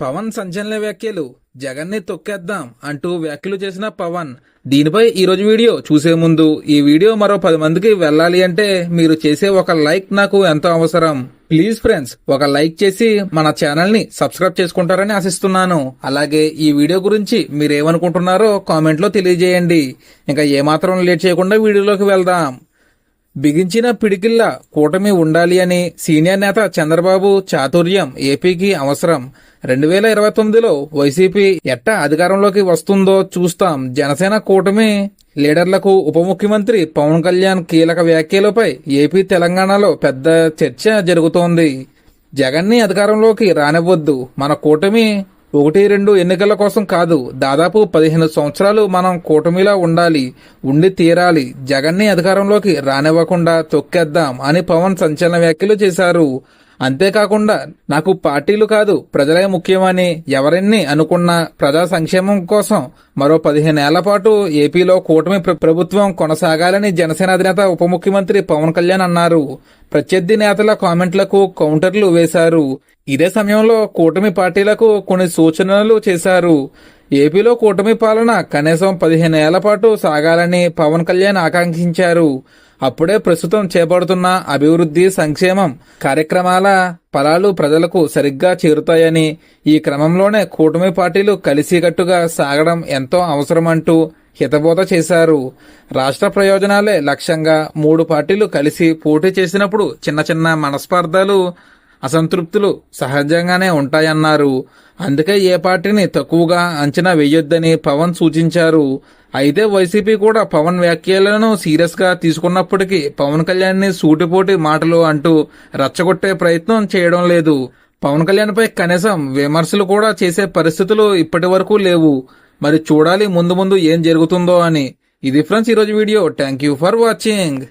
పవన్ సంచలన వ్యాఖ్యలు. జగన్ని తొక్కేద్దాం అంటూ వ్యాఖ్యలు చేసిన పవన్. దీనిపై ఈరోజు వీడియో చూసే ముందు ఈ వీడియో మరో 10 మందికి వెళ్ళాలి అంటే మీరు చేసే ఒక లైక్ నాకు ఎంతో అవసరం. ప్లీజ్ ఫ్రెండ్స్, ఒక లైక్ చేసి మన ఛానల్ ని సబ్స్క్రైబ్ చేసుకుంటారని ఆశిస్తున్నాను. అలాగే ఈ వీడియో గురించి మీరేమనుకుంటున్నారో కామెంట్ లో తెలియజేయండి. ఇంకా ఏమాత్రం లేట్ చేయకుండా వీడియోలోకి వెళ్దాం. బిగించిన పిడికిల్ల కూటమి ఉండాలి అని సీనియర్ నేత చంద్రబాబు చాతుర్యం ఏపీకి అవసరం. 2029లో వైసీపీ ఎట్టా అధికారంలోకి వస్తుందో చూస్తాం. జనసేన కూటమి లీడర్లకు ఉప ముఖ్యమంత్రి పవన్ కళ్యాణ్ కీలక వ్యాఖ్యలపై ఏపీ తెలంగాణలో పెద్ద చర్చ జరుగుతోంది. జగన్ని అధికారంలోకి రానివ్వద్దు, మన కూటమి 1-2 ఎన్నికల కోసం కాదు, దాదాపు 15 సంవత్సరాలు మనం కూటమిలా ఉండి తీరాలి. జగన్ని అధికారంలోకి రానివ్వకుండా తొక్కేద్దాం అని పవన్ సంచలన వ్యాఖ్యలు చేశారు. అంతేకాకుండా నాకు పార్టీలు కాదు ప్రజలే ముఖ్యమని, ఎవరెన్ని అనుకున్నా ప్రజా సంక్షేమం కోసం మరో 15 ఏళ్ల పాటు ఏపీలో కూటమి ప్రభుత్వం కొనసాగాలని జనసేన అధినేత ఉప ముఖ్యమంత్రి పవన్ కళ్యాణ్ అన్నారు. ప్రత్యర్థి నేతల కామెంట్లకు కౌంటర్లు వేశారు. ఇదే సమయంలో కూటమి పార్టీలకు కొన్ని సూచనలు చేశారు. ఏపీలో కూటమి పాలన కనీసం 15 ఏళ్ల పాటు సాగాలని పవన్ కళ్యాణ్ ఆకాంక్షించారు. అప్పుడే ప్రస్తుతం చేపడుతున్న అభివృద్ధి సంక్షేమం కార్యక్రమాల ఫలాలు ప్రజలకు సరిగ్గా చేరుతాయని, ఈ క్రమంలోనే కూటమి పార్టీలు కలిసికట్టుగా సాగడం ఎంతో అవసరమంటూ హితబోధ చేశారు. రాష్ట్ర ప్రయోజనాలే లక్ష్యంగా 3 పార్టీలు కలిసి పోటీ చేసినప్పుడు చిన్న చిన్న మనస్పర్ధలు, అసంతృప్తులు సహజంగానే ఉంటాయన్నారు. అందుకే ఏ పార్టీని తక్కువగా అంచనా వేయొద్దని పవన్ సూచించారు. అయితే వైసీపీ కూడా పవన్ వ్యాఖ్యలను సీరియస్ గా తీసుకున్నప్పటికీ పవన్ కళ్యాణ్ ని సూటిపోటి మాటలు అంటూ రెచ్చగొట్టే ప్రయత్నం చేయడం లేదు. పవన్ కళ్యాణ్ పై కనీసం విమర్శలు కూడా చేసే పరిస్థితులు ఇప్పటి వరకు లేవు. మరి చూడాలి ముందు ముందు ఏం జరుగుతుందో అని. ఇది ఫ్రెండ్స్ ఈరోజు video. Thank you for watching.